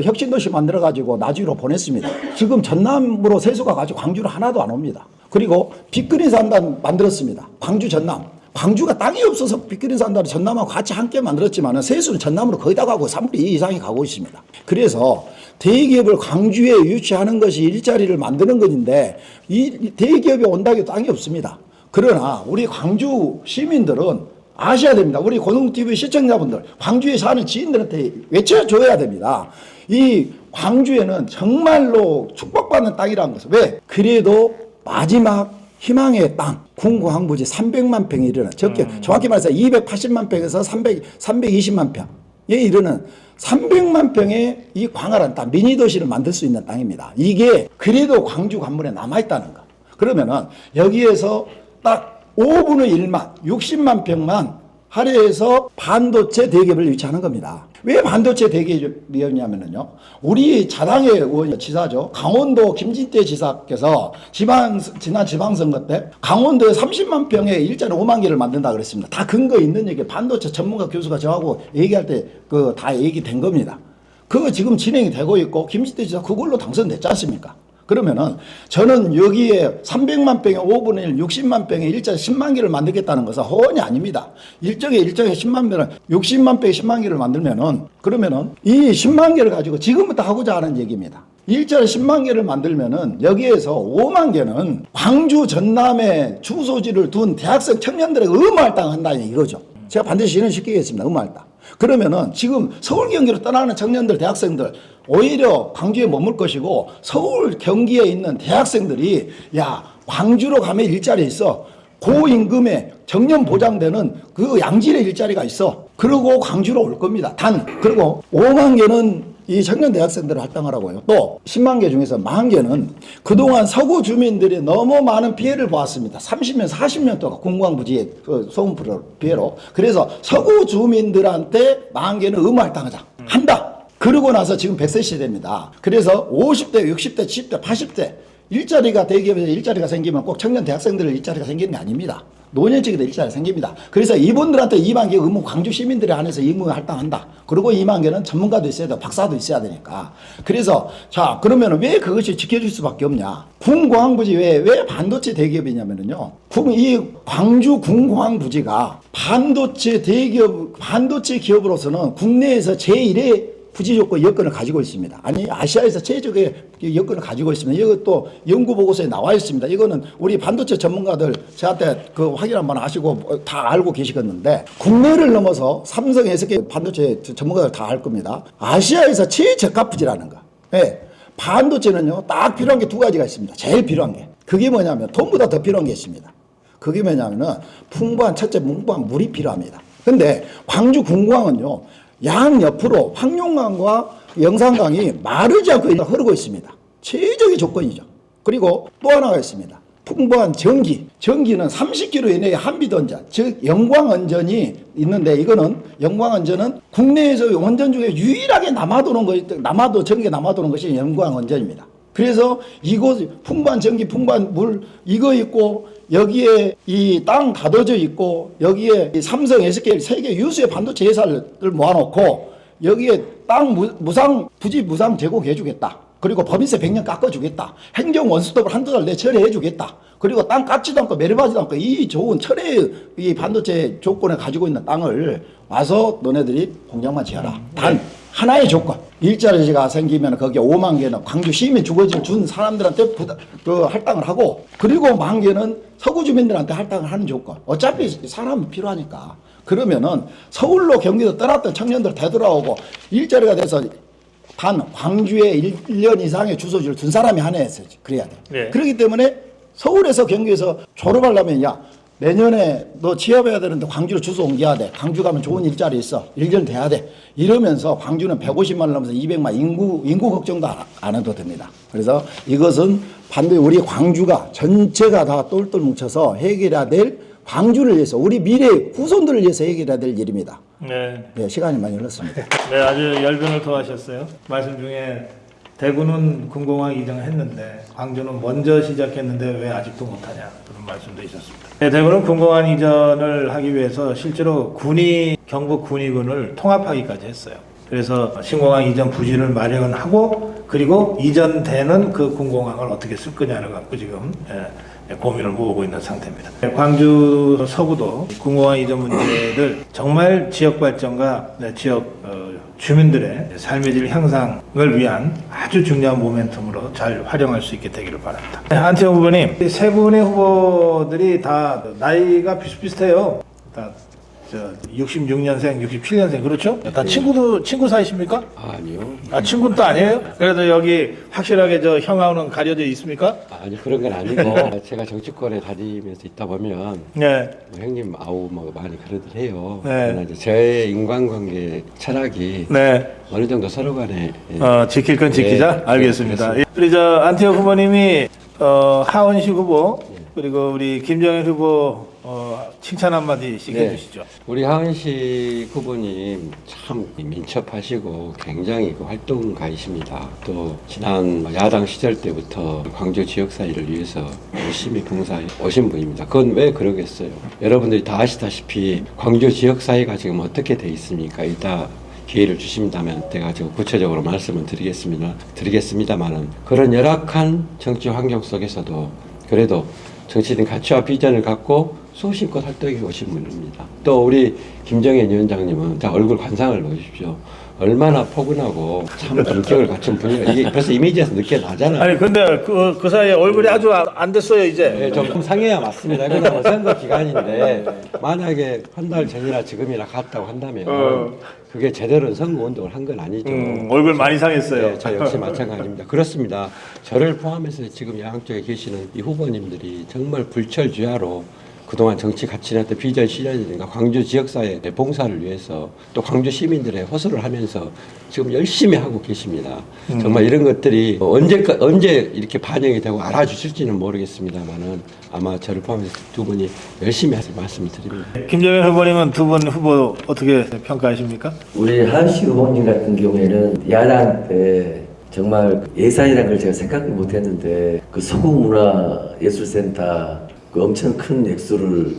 혁신도시 만들어가지고 나주로 보냈습니다. 지금 전남으로 세수가 가지고 광주로 하나도 안 옵니다. 그리고 빅그린 산단 만들었습니다. 광주 전남. 광주가 땅이 없어서 빅그린 산단을 전남하고 같이 함께 만들었지만 세수는 전남으로 거의 다 가고 3분의 2 이상이 가고 있습니다. 그래서 대기업을 광주에 유치하는 것이 일자리를 만드는 것인데, 이 대기업이 온다고 해도 땅이 없습니다. 그러나 우리 광주 시민들은 아셔야 됩니다. 우리 고등TV 시청자분들, 광주에 사는 지인들한테 외쳐줘야 됩니다. 이 광주에는 정말로 축복받는 땅이라는 것은, 왜? 그래도 마지막 희망의 땅, 궁공항부지 300만 평에 이르는, 정확히 말해서 280만 평에서 320만 평에 이르는 300만 평의 이 광활한 땅, 미니도시를 만들 수 있는 땅입니다. 이게 그래도 광주 관문에 남아있다는 거. 그러면은 여기에서 딱 5분의 1만, 60만 평만 할애해서 반도체 대기업을 유치하는 겁니다. 왜 반도체 대기업이냐면요, 우리 자당의 지사죠, 강원도 김진태 지사께서 지난 지방선거 때 강원도에 30만 평의 일자리 5만 개를 만든다 그랬습니다. 다 근거 있는 얘기, 반도체 전문가 교수가 저하고 얘기할 때 다 얘기된 겁니다. 그거 지금 진행이 되고 있고, 김진태 지사 그걸로 당선됐지 않습니까? 그러면은 저는 여기에 300만 평에 5분의 1, 60만 평에 일자리 10만 개를 만들겠다는 것은 허언이 아닙니다. 일정에 10만 개를, 60만 평에 10만 개를 만들면은, 그러면은 이 10만 개를 가지고 지금부터 하고자 하는 얘기입니다. 일자리 10만 개를 만들면은 여기에서 5만 개는 광주 전남에 주소지를 둔 대학생 청년들에게 의무할당한다는 이거죠. 제가 반드시 실현시키겠습니다. 의무할당. 그러면은 지금 서울 경기로 떠나는 청년들, 대학생들 오히려 광주에 머물 것이고, 서울 경기에 있는 대학생들이 야, 광주로 가면 일자리 있어, 고임금에 정년 보장되는 그 양질의 일자리가 있어, 그러고 광주로 올 겁니다. 그리고 5만 개는 이 청년 대학생들을 할당하라고요. 또 10만 개 중에서 1만 개는 그동안 서구 주민들이 너무 많은 피해를 보았습니다. 30년, 40년 동안 궁공항부지의 소음 피해로. 그래서 서구 주민들한테 1만 개는 의무 할당하자. 한다. 그러고 나서 지금 100세 시대입니다. 그래서 50대, 60대, 70대, 80대 일자리가, 대기업에서 일자리가 생기면 꼭 청년 대학생들 일자리가 생기는 게 아닙니다. 노년층에도 일자리가 생깁니다. 그래서 이분들한테 2만 개 의무, 광주 시민들에 한해서 의무 할당한다. 그리고 2만 개는 전문가도 있어야 돼, 박사도 있어야 되니까. 그래서 자, 그러면 왜 그것이 지켜질 수밖에 없냐? 궁공항부지 왜 반도체 대기업이냐면요, 이 광주 궁공항부지가 반도체 대기업, 반도체 기업으로서는 국내에서 제1의 부지 조건 여건을 가지고 있습니다. 아니, 아시아에서 최적의 여건을 가지고 있습니다. 이것도 연구 보고서에 나와 있습니다. 이거는 우리 반도체 전문가들 저한테 확인 한번 하시고 다 알고 계시겠는데, 국내를 넘어서 삼성, SK 반도체 전문가들 다 알 겁니다. 아시아에서 최저가 부지라는 거. 네. 반도체는요, 딱 필요한 게 두 가지가 있습니다. 제일 필요한 게. 그게 뭐냐면, 돈보다 더 필요한 게 있습니다. 그게 뭐냐면은 첫째 풍부한 물이 필요합니다. 근데 광주 궁공항은요, 양옆으로 황룡강과 영산강이 마르지 않고 흐르고 있습니다. 최적의 조건이죠. 그리고 또 하나가 있습니다. 풍부한 전기는 30km 이내에 한비던전, 즉 영광원전이 있는데, 이거는 영광원전은 국내에서 원전 중에 유일하게 남아도 전기가 남아도는 것이 영광원전입니다. 그래서 이곳 풍부한 전기, 풍부한 물 이거 있고, 여기에 이 땅 가둬져 있고, 여기에 이 삼성, SK 세계 유수의 반도체 회사를 모아놓고, 여기에 땅 부지 무상 제공해주겠다. 그리고 법인세 100년 깎아주겠다. 행정 원스톱을 한두 달 내에 처리해주겠다. 그리고 땅 깎지도 않고 매립하지도 않고 이 좋은 철의 이 반도체 조건을 가지고 있는 땅을 와서 너네들이 공장만 지어라. 단 하나의 조건. 일자리가 생기면 거기에 5만 개는 광주 시민 주거지를 준 사람들한테 할당을 하고, 그리고 1만 개는 서구 주민들한테 할당을 하는 조건. 어차피 사람이 필요하니까. 그러면은 서울로 경기도 떠났던 청년들 되돌아오고 일자리가 돼서 단 광주에 1년 이상의 주소지를 둔 사람이 하나 했어야지. 그래야 돼. 네. 그렇기 때문에 서울에서 경기에서 졸업하려면 야 내년에 너 취업해야 되는데 광주로 주소 옮겨야 돼. 광주 가면 좋은 일자리 있어. 1년 돼야 돼. 이러면서 광주는 150만을 넘어서 200만 인구 걱정도 안 해도 됩니다. 그래서 이것은 반드시 우리 광주가 전체가 다 똘똘 뭉쳐서 해결해야 될, 광주를 위해서 우리 미래 후손들을 위해서 해결해야 될 일입니다. 네. 네, 시간이 많이 흘렀습니다. 네, 아주 열변을 토하셨어요. 말씀 중에 대구는 군공항 이전을 했는데 광주는 먼저 시작했는데 왜 아직도 못하냐, 그런 말씀도 있었습니다. 네, 대구는 군공항 이전을 하기 위해서 실제로 경북 군의군을 통합하기까지 했어요. 그래서 신공항 이전 부지를 마련하고, 그리고 이전되는 그 군공항을 어떻게 쓸 거냐를 갖고 지금 고민을 모으고 있는 상태입니다. 광주 서구도 군공항 이전 문제를 정말 지역 발전과 지역 주민들의 삶의 질 향상을 위한 아주 중요한 모멘텀으로 잘 활용할 수 있게 되기를 바랍니다. 안태영 후보님, 세 분의 후보들이 다 나이가 비슷비슷해요. 다 66년생, 67년생, 그렇죠? 다 친구 사이십니까? 아니요. 아, 친구는 또 아니에요? 그래도 여기 확실하게 형하고는 가려져 있습니까? 아니 그런 건 아니고 제가 정치권에 다니면서 있다 보면 네. 뭐 형님 아우 뭐 많이 그러들 해요. 네. 그러나 이제 제 인간관계 철학이 네. 어느 정도 서로 간에 지킬 건 지키자? 네, 알겠습니다. 네, 우리 안태호 후보님이 하원식 후보, 그리고 우리 김정일 후보 칭찬 한마디씩 네. 해주시죠. 우리 하은식 후보님 참 민첩하시고 굉장히 활동가이십니다. 또 지난 야당 시절 때부터 광주 지역 사회를 위해서 열심히 봉사해 오신 분입니다. 그건 왜 그러겠어요? 여러분들이 다 아시다시피 광주 지역 사회가 지금 어떻게 돼 있습니까? 이따 기회를 주신다면 제가 좀 구체적으로 말씀을 드리겠습니다만은 그런 열악한 정치 환경 속에서도 그래도 정치적인 가치와 비전을 갖고 소신껏 활동해 오신 분입니다. 또 우리 김정현 위원장님은 자 얼굴 관상을 보십시오. 얼마나 포근하고 참 인격을 갖춘 분이에요. 이게 벌써 이미지에서 느껴나잖아요. 아니 근데 그 사이에 얼굴이 아주 안 됐어요 이제. 네, 좀 상해야 맞습니다. 그러나 선거 기간인데 만약에 한 달 전이나 지금이나 갔다고 한다면 그게 제대로 선거 운동을 한 건 아니죠. 얼굴 많이 상했어요. 네, 저 역시 마찬가지입니다. 그렇습니다. 저를 포함해서 지금 양쪽에 계시는 이 후보님들이 정말 불철주야로 그동안 정치 가치나 비전 실현이든가 광주 지역사회 봉사를 위해서 또 광주 시민들의 호소를 하면서 지금 열심히 하고 계십니다. 정말 이런 것들이 언제 이렇게 반영이 되고 알아주실지는 모르겠습니다만은 아마 저를 포함해서 두 분이 열심히 하실 말씀을 드립니다. 김정일 후보님은 두 분 후보 어떻게 평가하십니까? 우리 하은식 후보님 같은 경우에는 야당 때 정말 예산이라는 걸 제가 생각도 못했는데 그 서구문화예술센터 그 엄청 큰 액수를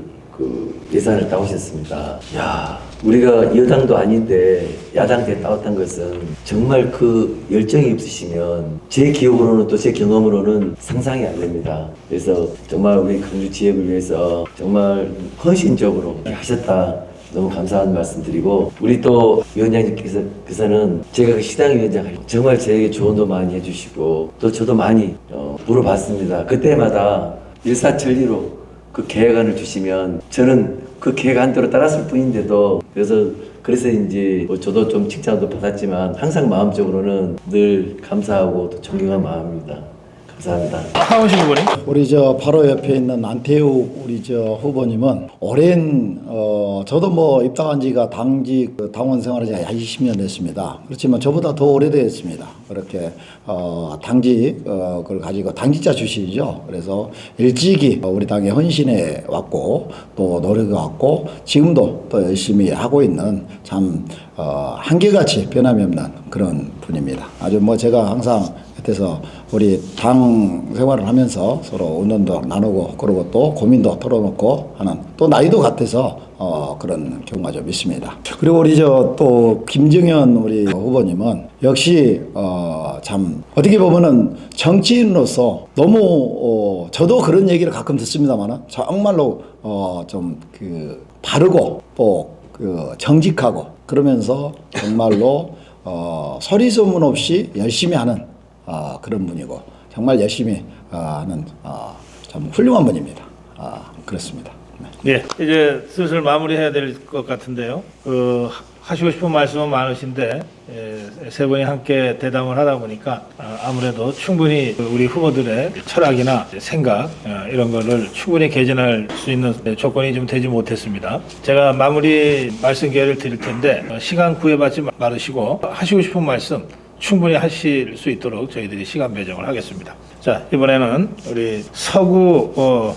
예산을 따오셨습니다. 야, 우리가 여당도 아닌데 야당 때 따왔던 것은 정말 그 열정이 없으시면 제 기억으로는 또 제 경험으로는 상상이 안 됩니다. 그래서 정말 우리 광주 지역을 위해서 정말 헌신적으로 하셨다. 너무 감사한 말씀드리고 우리 또 위원장님께서는 제가 그 시당위원장 정말 제게 조언도 많이 해주시고 또 저도 많이 물어봤습니다. 그때마다 일사천리로 그 계획안을 주시면 저는 그 계획안대로 따랐을 뿐인데도 그래서 이제 저도 좀 칭찬도 받았지만 항상 마음적으로는 늘 감사하고 또 존경한 마음입니다. 감사합니다. 하원식 후보님. 우리 바로 옆에 있는 안태욱 우리 후보님은 오랜 저도 뭐 입당한 지가 당직 당원 생활이 20년 됐습니다. 그렇지만 저보다 더 오래됐습니다. 그렇게 당직 그걸 가지고 당직자 출신이죠. 그래서 일찍이 우리 당에 헌신해 왔고 또 노력해 왔고 지금도 또 열심히 하고 있는 참 한결같이 변함이 없는 그런 분입니다. 아주 뭐 제가 항상 곁에서 우리 당 생활을 하면서 서로 의논도 나누고 그리고 또 고민도 털어놓고 하는 또 나이도 같아서 그런 경우가 좀 있습니다. 그리고 우리 또 김정현 우리 후보님은 역시 참 어떻게 보면은 정치인으로서 너무 저도 그런 얘기를 가끔 듣습니다만은 정말로 좀 바르고 또 정직하고 그러면서 정말로 소리 소문 없이 열심히 하는 그런 분이고 정말 열심히 하는 참 훌륭한 분입니다. 그렇습니다. 네. 예, 이제 슬슬 마무리해야 될 것 같은데요. 하시고 싶은 말씀은 많으신데 세 분이 함께 대담을 하다 보니까 아무래도 충분히 우리 후보들의 철학이나 생각 이런 거를 충분히 개진할 수 있는 조건이 좀 되지 못했습니다. 제가 마무리 말씀 기회를 드릴 텐데 시간 구애받지 말으시고 하시고 싶은 말씀 충분히 하실 수 있도록 저희들이 시간 배정을 하겠습니다. 자, 이번에는 우리 서구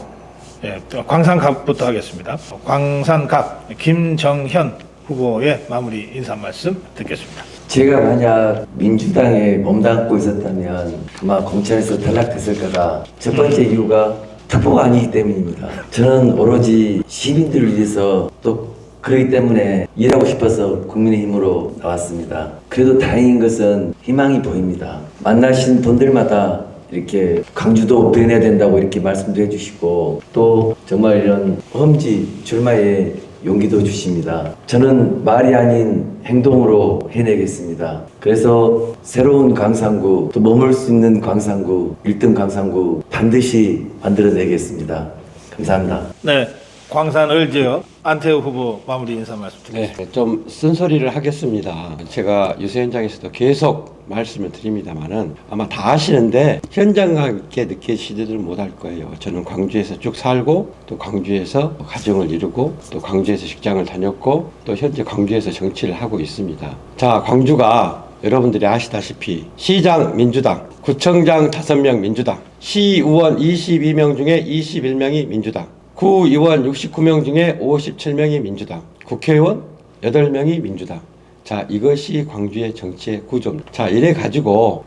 광산갑부터 하겠습니다. 광산갑 김정현 후보의 마무리 인사 말씀 듣겠습니다. 제가 만약 민주당에 몸담고 있었다면 아마 공천에서 탈락했을 거다. 첫 번째 이유가 특보가 아니기 때문입니다. 저는 오로지 시민들을 위해서 또 그렇기 때문에 일하고 싶어서 국민의힘으로 나왔습니다. 그래도 다행인 것은 희망이 보입니다. 만나신 분들마다 이렇게 광주도 변해야 된다고 이렇게 말씀도 해주시고 또 정말 이런 험지 출마에 용기도 주십니다. 저는 말이 아닌 행동으로 해내겠습니다. 그래서 새로운 광산구, 또 머물 수 있는 광산구, 1등 광산구 반드시 만들어내겠습니다. 감사합니다. 네, 광산을 지역 안태우 후보 마무리 인사 말씀 드리겠습니다. 네, 좀 쓴소리를 하겠습니다. 제가 유세 현장에서도 계속 말씀을 드립니다만은 아마 다 아시는데 현장감 있게 느끼시지들 못할 거예요. 저는 광주에서 쭉 살고 또 광주에서 가정을 이루고 또 광주에서 직장을 다녔고 또 현재 광주에서 정치를 하고 있습니다. 자, 광주가 여러분들이 아시다시피 시장 민주당, 구청장 5명 민주당, 시의원 22명 중에 21명이 민주당, 구의원 69명 중에 57명이 민주당, 국회의원 8명이 민주당. 자, 이것이 광주의 정치의 구조입니다. 자, 이래 가지고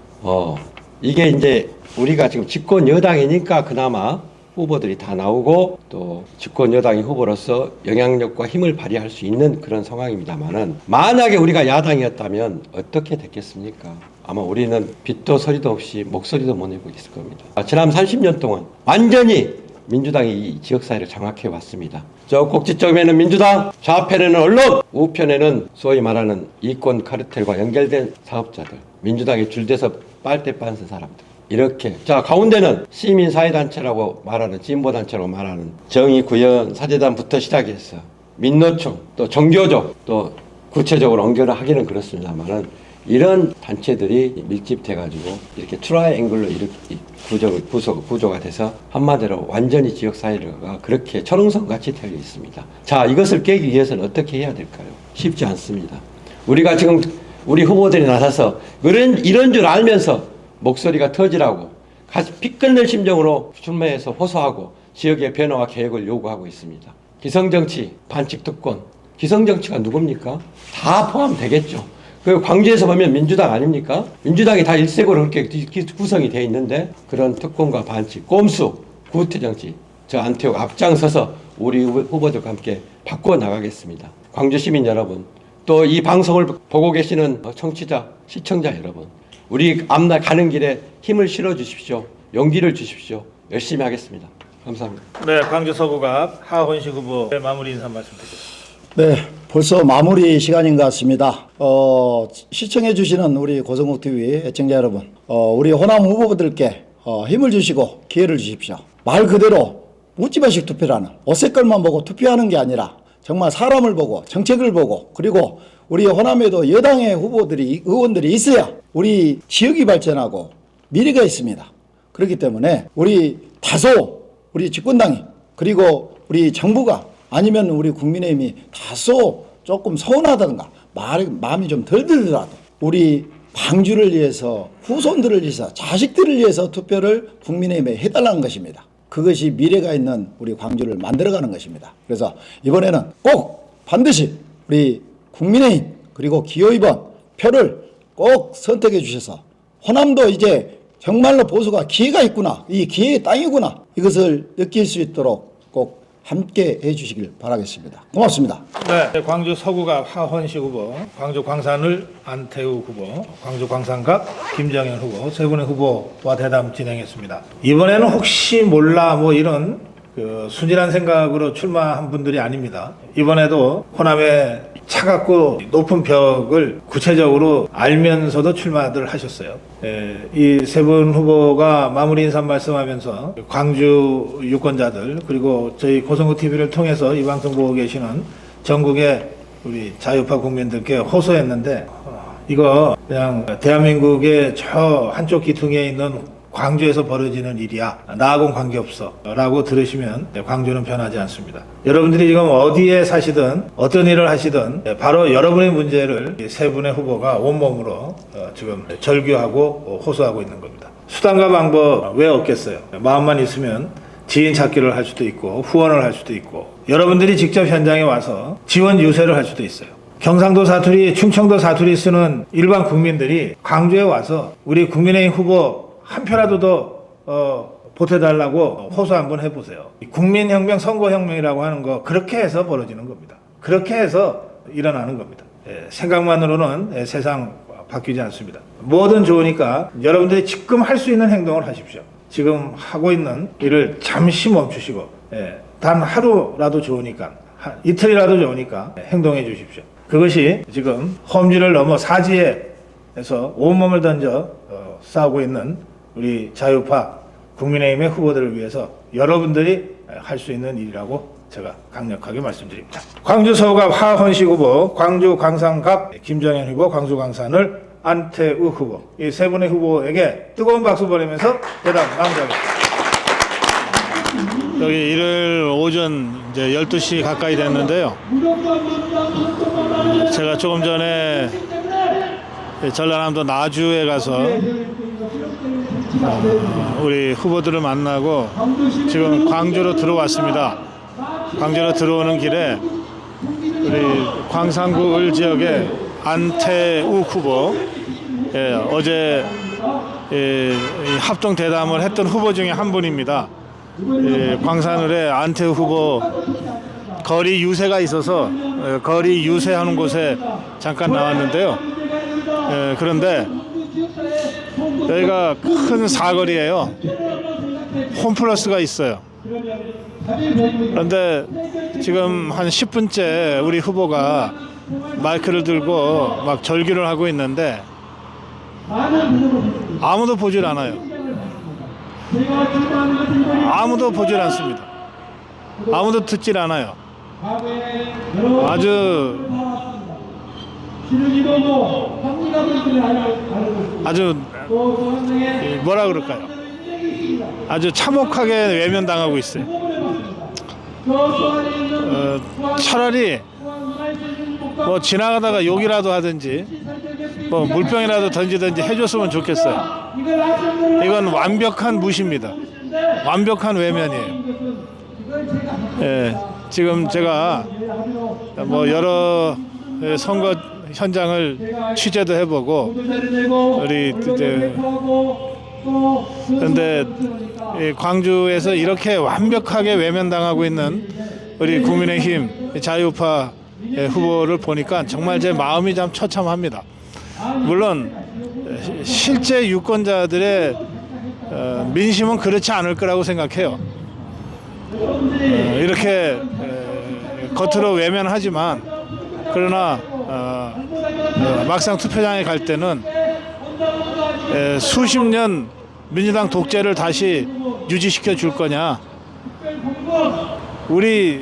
이게 이제 우리가 지금 집권 여당이니까 그나마 후보들이 다 나오고 또 집권 여당이 후보로서 영향력과 힘을 발휘할 수 있는 그런 상황입니다만은 만약에 우리가 야당이었다면 어떻게 됐겠습니까? 아마 우리는 빛도 소리도 없이 목소리도 못 내고 있을 겁니다. 지난 30년 동안 완전히 민주당이 이 지역사회를 장악해 왔습니다. 저 꼭지점에는 민주당, 좌편에는 언론, 우편에는 소위 말하는 이권 카르텔과 연결된 사업자들, 민주당에 줄대서 빨대 빤는 사람들. 이렇게 자, 가운데는 시민사회단체라고 말하는 진보단체라고 말하는 정의구현 사재단부터 시작해서 민노총 또 종교적 또 구체적으로 언급을 하기는 그렇습니다만은 이런 단체들이 밀집돼가지고 이렇게 트라이앵글로 이렇게 구조가 돼서 한마디로 완전히 지역사회가 그렇게 철옹성같이 되어 있습니다. 자, 이것을 깨기 위해서는 어떻게 해야 될까요? 쉽지 않습니다. 우리가 지금 우리 후보들이 나서서 이런 줄 알면서 목소리가 터지라고 피끝낼 심정으로 출마해서 호소하고 지역의 변화와 계획을 요구하고 있습니다. 기성정치, 반칙특권, 기성정치가 누굽니까? 다 포함되겠죠. 그 광주에서 보면 민주당 아닙니까? 민주당이 다 일색으로 그렇게 구성이 되어 있는데 그런 특권과 반칙, 꼼수, 구태정치 저 안태욱 앞장서서 우리 후보들과 함께 바꾸어 나가겠습니다. 광주 시민 여러분, 또 이 방송을 보고 계시는 청취자, 시청자 여러분, 우리 앞날 가는 길에 힘을 실어 주십시오. 용기를 주십시오. 열심히 하겠습니다. 감사합니다. 네, 광주 서구갑 하헌식 후보의 마무리 인사 말씀 드리겠습니다. 네, 벌써 마무리 시간인 것 같습니다. 시청해 주시는 우리 고성국 TV 애청자 여러분, 우리 호남 후보들께 힘을 주시고 기회를 주십시오. 말 그대로 묻지마식 투표라는 어색걸만 보고 투표하는 게 아니라 정말 사람을 보고 정책을 보고 그리고 우리 호남에도 여당의 후보들이 의원들이 있어야 우리 지역이 발전하고 미래가 있습니다. 그렇기 때문에 우리 다소 우리 집권당이 그리고 우리 정부가 아니면 우리 국민의힘이 다소 조금 서운하다든가 마음이 좀 덜 들더라도 우리 광주를 위해서 후손들을 위해서 자식들을 위해서 투표를 국민의힘에 해달라는 것입니다. 그것이 미래가 있는 우리 광주를 만들어가는 것입니다. 그래서 이번에는 꼭 반드시 우리 국민의힘 그리고 기호 2번 표를 꼭 선택해 주셔서 호남도 이제 정말로 보수가 기회가 있구나, 이 기회의 땅이구나, 이것을 느낄 수 있도록 꼭 함께 해주시길 바라겠습니다. 고맙습니다. 네, 광주 서구갑 하헌식 후보, 광주 광산을 안태우 후보, 광주 광산갑 김정현 후보 세 분의 후보와 대담 진행했습니다. 이번에는 혹시 몰라 뭐 이런 순진한 생각으로 출마한 분들이 아닙니다. 이번에도 호남의 차갑고 높은 벽을 구체적으로 알면서도 출마를 하셨어요. 이 세 분 후보가 마무리 인사 말씀하면서 광주 유권자들 그리고 저희 고성구 TV를 통해서 이 방송 보고 계시는 전국의 우리 자유파 국민들께 호소했는데 이거 그냥 대한민국의 저 한쪽 귀퉁이에 있는 광주에서 벌어지는 일이야. 나하고는 관계없어. 라고 들으시면 광주는 변하지 않습니다. 여러분들이 지금 어디에 사시든 어떤 일을 하시든 바로 여러분의 문제를 세 분의 후보가 온몸으로 지금 절규하고 호소하고 있는 겁니다. 수단과 방법 왜 없겠어요? 마음만 있으면 지인 찾기를 할 수도 있고 후원을 할 수도 있고 여러분들이 직접 현장에 와서 지원 유세를 할 수도 있어요. 경상도 사투리, 충청도 사투리 쓰는 일반 국민들이 광주에 와서 우리 국민의힘 후보 한 표라도 더 보태달라고 호소 한번 해보세요. 국민혁명, 선거혁명이라고 하는 거 그렇게 해서 벌어지는 겁니다. 그렇게 해서 일어나는 겁니다. 생각만으로는 세상 바뀌지 않습니다. 뭐든 좋으니까 여러분들이 지금 할 수 있는 행동을 하십시오. 지금 하고 있는 일을 잠시 멈추시고 단 하루라도 좋으니까 이틀이라도 좋으니까 행동해 주십시오. 그것이 지금 험지를 넘어 사지에서 온몸을 던져 싸우고 있는 우리 자유파 국민의힘의 후보들을 위해서 여러분들이 할 수 있는 일이라고 제가 강력하게 말씀드립니다. 광주 서구갑 하헌식 후보, 광주 광산갑 김정현 후보, 광주 광산을 안태우 후보 이 세 분의 후보에게 뜨거운 박수 보내면서 대담 마무리하겠습니다. 여기 일요일 오전 이제 12시 가까이 됐는데요. 제가 조금 전에 전라남도 나주에 가서 우리 후보들을 만나고 지금 광주로 들어왔습니다. 광주로 들어오는 길에 우리 광산구 을 지역의 안태우 후보 어제 합동 대담을 했던 후보 중에 한 분입니다. 광산을의 안태우 후보 거리 유세가 있어서 거리 유세하는 곳에 잠깐 나왔는데요. 그런데 여기가 큰 사거리예요. 홈플러스가 있어요. 그런데 지금 한 10분째 우리 후보가 마이크를 들고 막 절규를 하고 있는데 아무도 보질 않아요. 아무도 보질 않습니다. 아무도 듣질 않아요. 아주 뭐라 그럴까요? 아주 참혹하게 외면당하고 있어요. 차라리 뭐 지나가다가 욕이라도 하든지 뭐 물병이라도 던지든지 해줬으면 좋겠어요. 이건 완벽한 무시입니다. 완벽한 외면이에요. 지금 제가 뭐 여러 선거 현장을 취재도 해보고 그런데 광주에서 이렇게 완벽하게 외면당하고 있는 우리 국민의힘 자유파 후보를 보니까 정말 제 마음이 참 처참합니다. 물론 실제 유권자들의 민심은 그렇지 않을 거라고 생각해요. 이렇게 겉으로 외면하지만 그러나 막상 투표장에 갈 때는 수십 년 민주당 독재를 다시 유지시켜 줄 거냐, 우리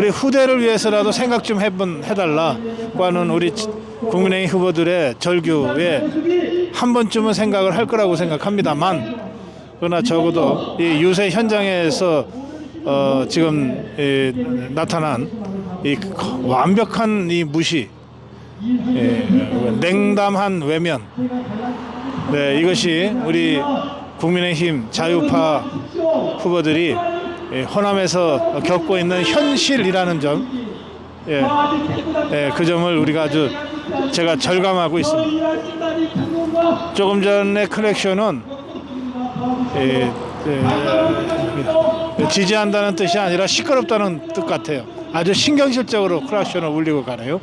후대를 위해서라도 생각 좀 해달라고 하는 우리 국민의힘 후보들의 절규에 한 번쯤은 생각을 할 거라고 생각합니다만 그러나 적어도 이 유세 현장에서 지금 나타난 이 완벽한 이 무시, 냉담한 외면, 네, 이것이 우리 국민의힘 자유파 후보들이 호남에서 겪고 있는 현실이라는 점, 그 점을 우리가 아주 제가 절감하고 있습니다. 조금 전에 클렉션은 지지한다는 뜻이 아니라 시끄럽다는 뜻 같아요. 아주 신경질적으로 클렉션을 울리고 가네요.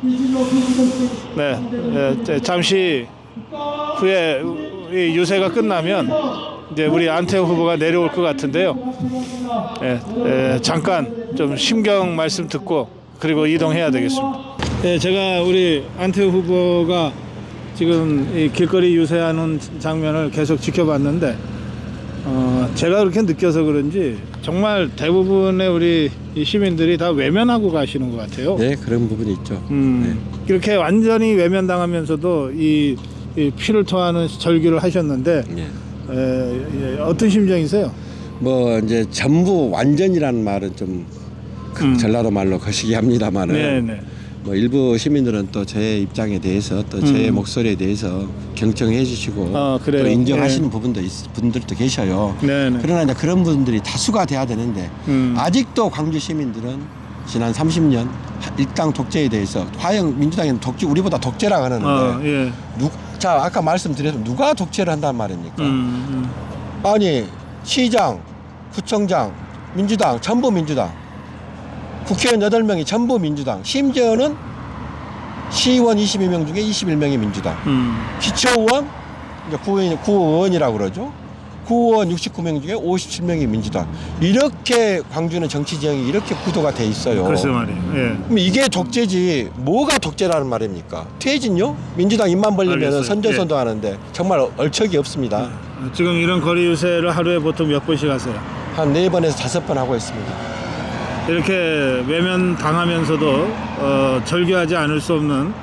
네, 잠시 후에 이 유세가 끝나면 이제 우리 안태호 후보가 내려올 것 같은데요. 잠깐 좀 심경 말씀 듣고 그리고 이동해야 되겠습니다. 제가 우리 안태호 후보가 지금 이 길거리 유세하는 장면을 계속 지켜봤는데 제가 그렇게 느껴서 그런지 정말 대부분의 우리 이 시민들이 다 외면하고 가시는 것 같아요. 네, 그런 부분이 있죠. 이렇게 완전히 외면당하면서도 이 피를 토하는 절규를 하셨는데 어떤 심정이세요? 뭐 이제 전부 완전이라는 말은 좀 전라도 말로 거시기 합니다만은 네네. 뭐 일부 시민들은 또 제 입장에 대해서 또 제 목소리에 대해서 경청해 주시고 그래요? 또 인정하시는 분들도 계셔요. 네네. 그러나 이제 그런 분들이 다수가 돼야 되는데 아직도 광주 시민들은 지난 30년 일당 독재에 대해서 과연 민주당에는 독재 우리보다 독재라고 하는데 자 아까 말씀드렸지만 누가 독재를 한단 말입니까? 아니 시장, 구청장, 민주당 전부 민주당, 국회의원 8명이 전부 민주당, 심지어는 시의원 22명 중에 21명이 민주당, 기초의원 이제 구의원이라고 그러죠. 구의원 69명 중에 57명이 민주당. 이렇게 광주는 정치 지형이 이렇게 구도가 돼 있어요. 글쎄 말이에요. 그럼 이게 독재지 뭐가 독재라는 말입니까? 퇴진요? 민주당 입만 벌리면 알겠어요. 선전선도 하는데 정말 얼척이 없습니다. 지금 이런 거리 유세를 하루에 보통 몇 번씩 하세요? 한 4번에서 5번 하고 있습니다. 이렇게 외면 당하면서도 절규하지 않을 수 없는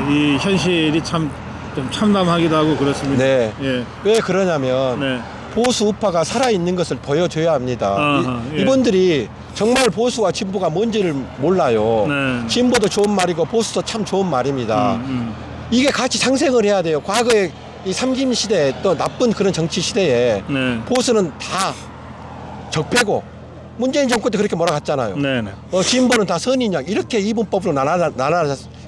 이 현실이 참 좀 참담하기도 하고 그렇습니다. 네. 예. 왜 그러냐면 네. 보수 우파가 살아있는 것을 보여줘야 합니다. 아하, 예. 이분들이 정말 보수와 진보가 뭔지를 몰라요. 네. 진보도 좋은 말이고 보수도 참 좋은 말입니다. 이게 같이 상생을 해야 돼요. 과거에 이 삼김 시대 또 나쁜 그런 정치 시대에 네. 보수는 다 적폐고 문재인 정권 때 그렇게 몰아갔잖아요. 네네. 진보는 다 선인양 이렇게 이분법으로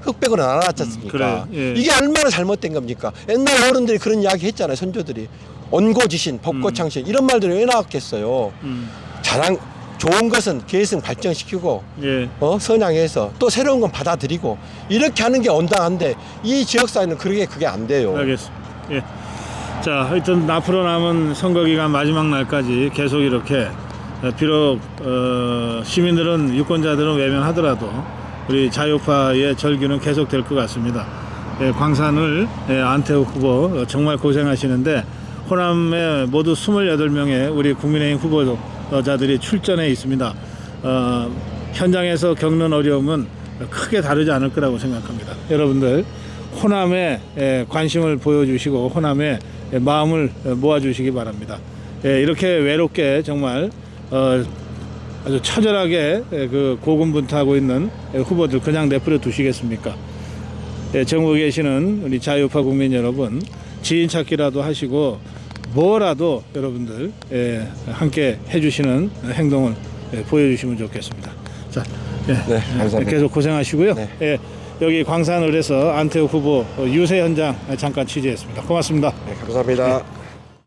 흑백으로 나눠놨지 않습니까? 그래요. 예. 이게 얼마나 잘못된 겁니까? 옛날 어른들이 그런 이야기 했잖아요. 선조들이 온고지신, 법고창신 이런 말들이 왜 나왔겠어요? 자랑 좋은 것은 계승 발전시키고 예. 선양해서 또 새로운 건 받아들이고 이렇게 하는 게 온당한데 이 지역사회는 그게 안 돼요. 알겠습니다. 예. 자, 하여튼 앞으로 남은 선거 기간 마지막 날까지 계속 이렇게 비록 시민들은 유권자들은 외면하더라도 우리 자유파의 절규는 계속 될 것 같습니다. 광산을 안태호 후보 정말 고생하시는데 호남에 모두 28명의 우리 국민의힘 후보자들이 출전해 있습니다. 현장에서 겪는 어려움은 크게 다르지 않을 거라고 생각합니다. 여러분들 호남에 관심을 보여주시고 호남에 마음을 모아주시기 바랍니다. 이렇게 외롭게 정말 아주 처절하게 그 고군분투하고 있는 후보들 그냥 내버려 두시겠습니까? 전국에 계시는 우리 자유파 국민 여러분 지인 찾기라도 하시고 뭐라도 여러분들 함께 해주시는 행동을 보여주시면 좋겠습니다. 자, 네, 감사합니다. 계속 고생하시고요. 네. 여기 광산을에서 안태호 후보 유세 현장 잠깐 취재했습니다. 고맙습니다. 네, 감사합니다.